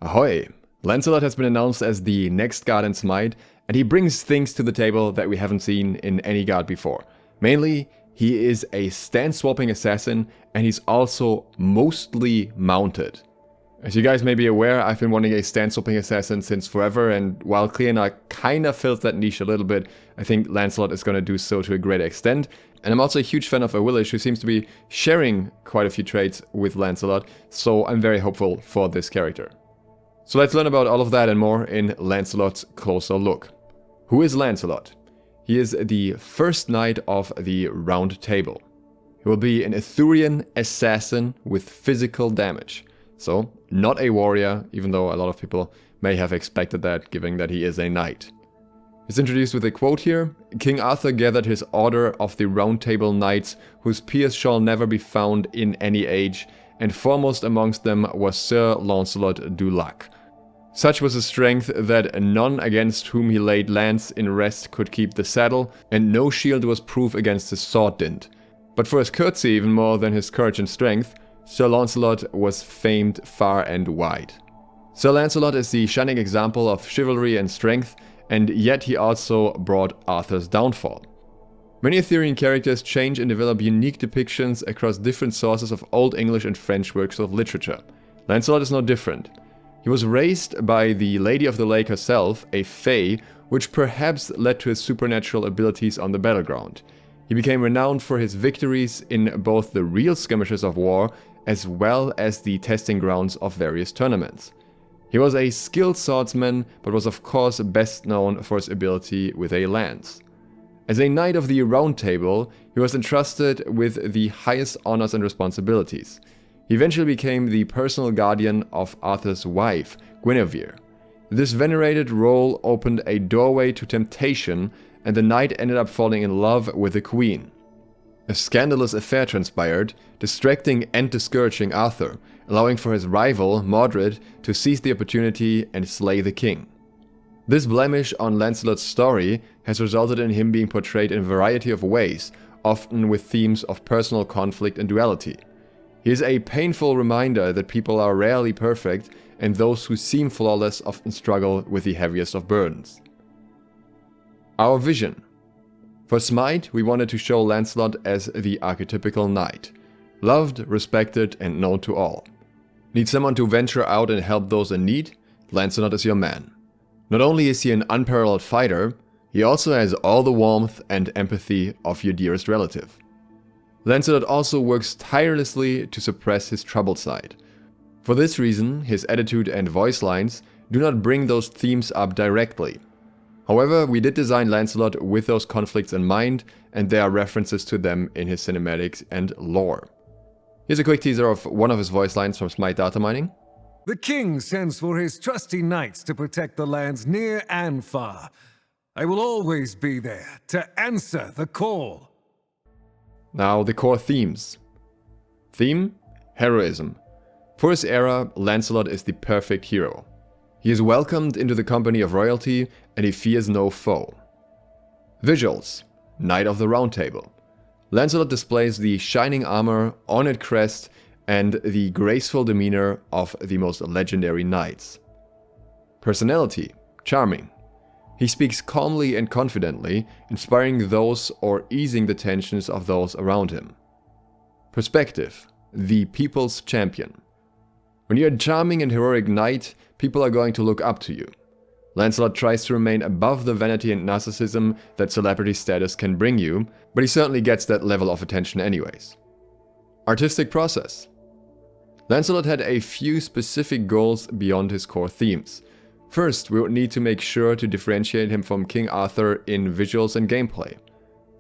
Ahoy! Lancelot has been announced as the next god in SMITE, and he brings things to the table that we haven't seen in any god before. Mainly, he is a stance-swapping assassin, and he's also mostly mounted. As you guys may be aware, I've been wanting a stance-swapping assassin since forever, and while Clearna kinda fills that niche a little bit, I think Lancelot is gonna do so to a great extent. And I'm also a huge fan of Awilix, who seems to be sharing quite a few traits with Lancelot, so I'm very hopeful for this character. So let's learn about all of that and more in Lancelot's closer look. Who is Lancelot? He is the first knight of the Round Table. He will be an Arthurian assassin with physical damage. So, not a warrior, even though a lot of people may have expected that, given that he is a knight. He's introduced with a quote here: "King Arthur gathered his order of the Round Table knights, whose peers shall never be found in any age, and foremost amongst them was Sir Lancelot du Lac. Such was his strength that none against whom he laid lance in rest could keep the saddle, and no shield was proof against his sword dint. But for his courtesy even more than his courage and strength, Sir Lancelot was famed far and wide." Sir Lancelot is the shining example of chivalry and strength, and yet he also brought Arthur's downfall. Many Arthurian characters change and develop unique depictions across different sources of Old English and French works of literature. Lancelot is no different. He was raised by the Lady of the Lake herself, a fae, which perhaps led to his supernatural abilities on the battleground. He became renowned for his victories in both the real skirmishes of war as well as the testing grounds of various tournaments. He was a skilled swordsman, but was of course best known for his ability with a lance. As a knight of the Round Table, he was entrusted with the highest honors and responsibilities. He eventually became the personal guardian of Arthur's wife, Guinevere. This venerated role opened a doorway to temptation, and the knight ended up falling in love with the queen. A scandalous affair transpired, distracting and discouraging Arthur, allowing for his rival, Mordred, to seize the opportunity and slay the king. This blemish on Lancelot's story has resulted in him being portrayed in a variety of ways, often with themes of personal conflict and duality. He is a painful reminder that people are rarely perfect, and those who seem flawless often struggle with the heaviest of burdens. Our vision. For SMITE, we wanted to show Lancelot as the archetypical knight. Loved, respected, and known to all. Need someone to venture out and help those in need? Lancelot is your man. Not only is he an unparalleled fighter, he also has all the warmth and empathy of your dearest relative. Lancelot also works tirelessly to suppress his troubled side. For this reason, his attitude and voice lines do not bring those themes up directly. However, we did design Lancelot with those conflicts in mind, and there are references to them in his cinematics and lore. Here's a quick teaser of one of his voice lines from SMITE Data Mining. "The king sends for his trusty knights to protect the lands near and far. I will always be there to answer the call." Now, the core themes. Theme: heroism. For his era, Lancelot is the perfect hero. He is welcomed into the company of royalty, and he fears no foe. Visuals: Knight of the Round Table. Lancelot displays the shining armor, ornate crest, and the graceful demeanor of the most legendary knights. Personality: charming. He speaks calmly and confidently, inspiring those or easing the tensions of those around him. Perspective: the people's champion. When you're a charming and heroic knight, people are going to look up to you. Lancelot tries to remain above the vanity and narcissism that celebrity status can bring you, but he certainly gets that level of attention anyways. Artistic process. Lancelot had a few specific goals beyond his core themes. First, we would need to make sure to differentiate him from King Arthur in visuals and gameplay.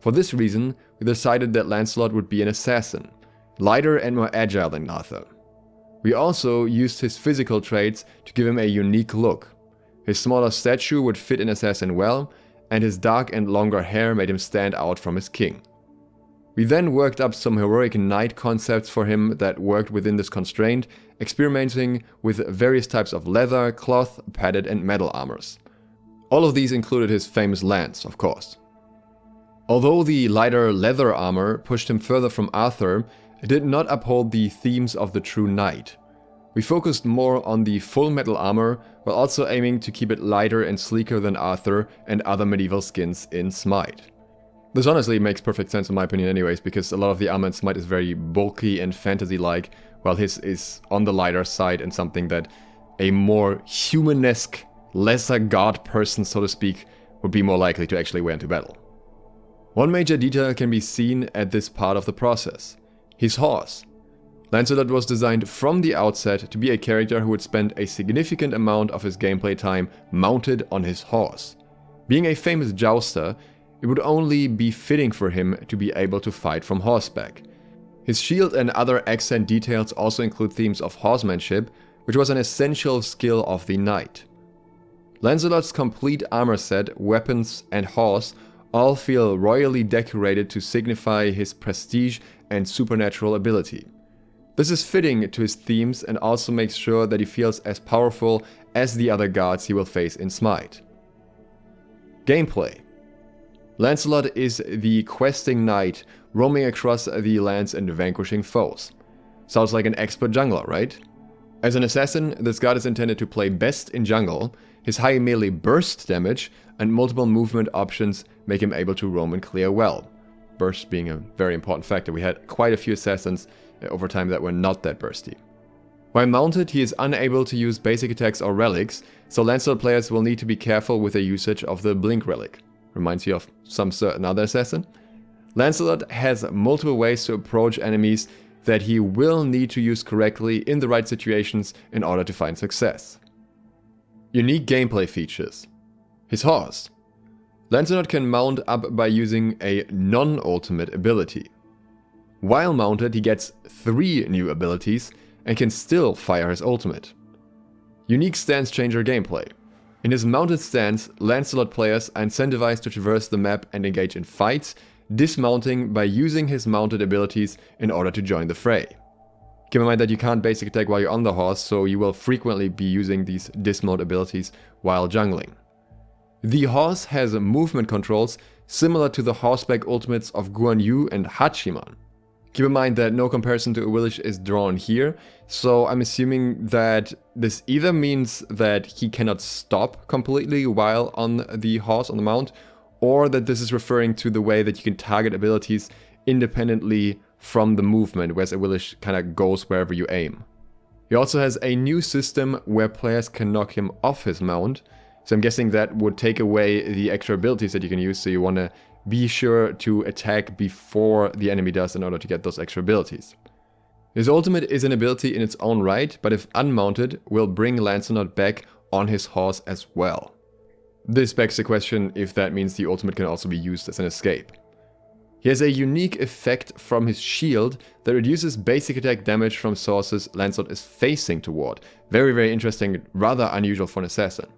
For this reason, we decided that Lancelot would be an assassin, lighter and more agile than Arthur. We also used his physical traits to give him a unique look. His smaller stature would fit an assassin well, and his dark and longer hair made him stand out from his king. We then worked up some heroic knight concepts for him that worked within this constraint, experimenting with various types of leather, cloth, padded and metal armors. All of these included his famous lance, of course. Although the lighter leather armor pushed him further from Arthur, it did not uphold the themes of the true knight. We focused more on the full metal armor, while also aiming to keep it lighter and sleeker than Arthur and other medieval skins in SMITE. This honestly makes perfect sense in my opinion anyways, because a lot of the armor in SMITE is very bulky and fantasy-like, while his is on the lighter side and something that a more humanesque, lesser god person, so to speak, would be more likely to actually wear into battle. One major detail can be seen at this part of the process: his horse. Lancelot was designed from the outset to be a character who would spend a significant amount of his gameplay time mounted on his horse. Being a famous jouster, it would only be fitting for him to be able to fight from horseback. His shield and other accent details also include themes of horsemanship, which was an essential skill of the knight. Lancelot's complete armor set, weapons, and horse all feel royally decorated to signify his prestige and supernatural ability. This is fitting to his themes and also makes sure that he feels as powerful as the other gods he will face in SMITE. Gameplay. Lancelot is the questing knight roaming across the lands and vanquishing foes. Sounds like an expert jungler, right? As an assassin, this god is intended to play best in jungle. His high melee burst damage and multiple movement options make him able to roam and clear well. Burst being a very important factor. We had quite a few assassins over time that were not that bursty. While mounted, he is unable to use basic attacks or relics, so Lancelot players will need to be careful with the usage of the blink relic. Reminds you of some certain other assassin. Lancelot has multiple ways to approach enemies that he will need to use correctly in the right situations in order to find success. Unique gameplay features. His horse. Lancelot can mount up by using a non-ultimate ability. While mounted, he gets 3 new abilities and can still fire his ultimate. Unique stance changer gameplay. In his mounted stance, Lancelot players are incentivized to traverse the map and engage in fights, dismounting by using his mounted abilities in order to join the fray. Keep in mind that you can't basic attack while you're on the horse, so you will frequently be using these dismount abilities while jungling. The horse has movement controls similar to the horseback ultimates of Guan Yu and Hachiman. Keep in mind that no comparison to Awilix is drawn here, so I'm assuming that this either means that he cannot stop completely while on the horse, on the mount, or that this is referring to the way that you can target abilities independently from the movement, whereas Awilix kind of goes wherever you aim. He also has a new system where players can knock him off his mount, so I'm guessing that would take away the extra abilities that you can use, so you want to be sure to attack before the enemy does in order to get those extra abilities. His ultimate is an ability in its own right, but if unmounted, will bring Lancelot back on his horse as well. This begs the question if that means the ultimate can also be used as an escape. He has a unique effect from his shield that reduces basic attack damage from sources Lancelot is facing toward. Very, very interesting, rather unusual for an assassin.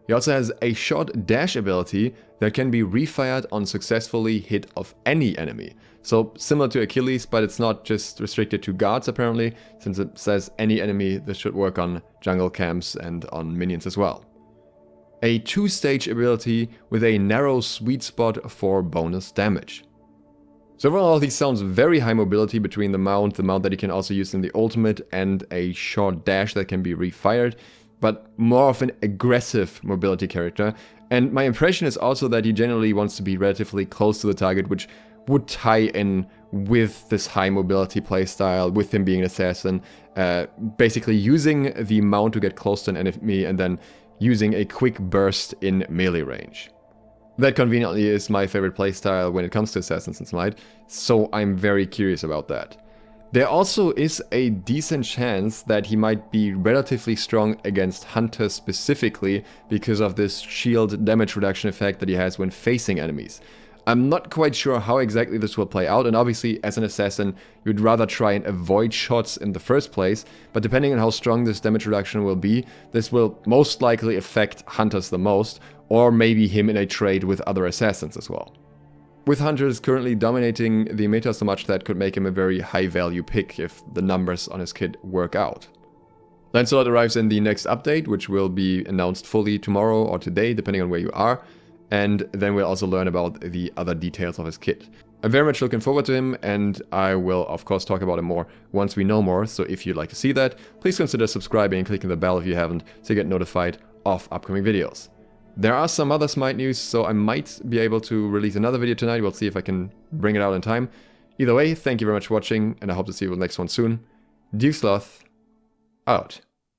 He also has a short dash ability that can be refired on successfully hit of any enemy. So similar to Achilles, but it's not just restricted to guards apparently, since it says any enemy. This should work on jungle camps and on minions as well. A 2-stage ability with a narrow sweet spot for bonus damage. So overall, these sounds very high mobility between the mount that he can also use in the ultimate, and a short dash that can be refired, but more of an aggressive mobility character. And my impression is also that he generally wants to be relatively close to the target, which would tie in with this high mobility playstyle, with him being an assassin, basically using the mount to get close to an enemy and then using a quick burst in melee range. That conveniently is my favorite playstyle when it comes to Assassins in SMITE, so I'm very curious about that. There also is a decent chance that he might be relatively strong against hunters specifically because of this shield damage reduction effect that he has when facing enemies. I'm not quite sure how exactly this will play out, and obviously as an assassin you'd rather try and avoid shots in the first place, but depending on how strong this damage reduction will be, this will most likely affect hunters the most, or maybe him in a trade with other assassins as well. With hunters currently dominating the meta so much, that could make him a very high value pick if the numbers on his kit work out. Lancelot arrives in the next update, which will be announced fully tomorrow or today, depending on where you are. And then we'll also learn about the other details of his kit. I'm very much looking forward to him, and I will of course talk about him more once we know more, so if you'd like to see that, please consider subscribing and clicking the bell if you haven't to get notified of upcoming videos. There are some other Smite news, so I might be able to release another video tonight. We'll see if I can bring it out in time. Either way, thank you very much for watching, and I hope to see you in the next one soon. SLOTH, out.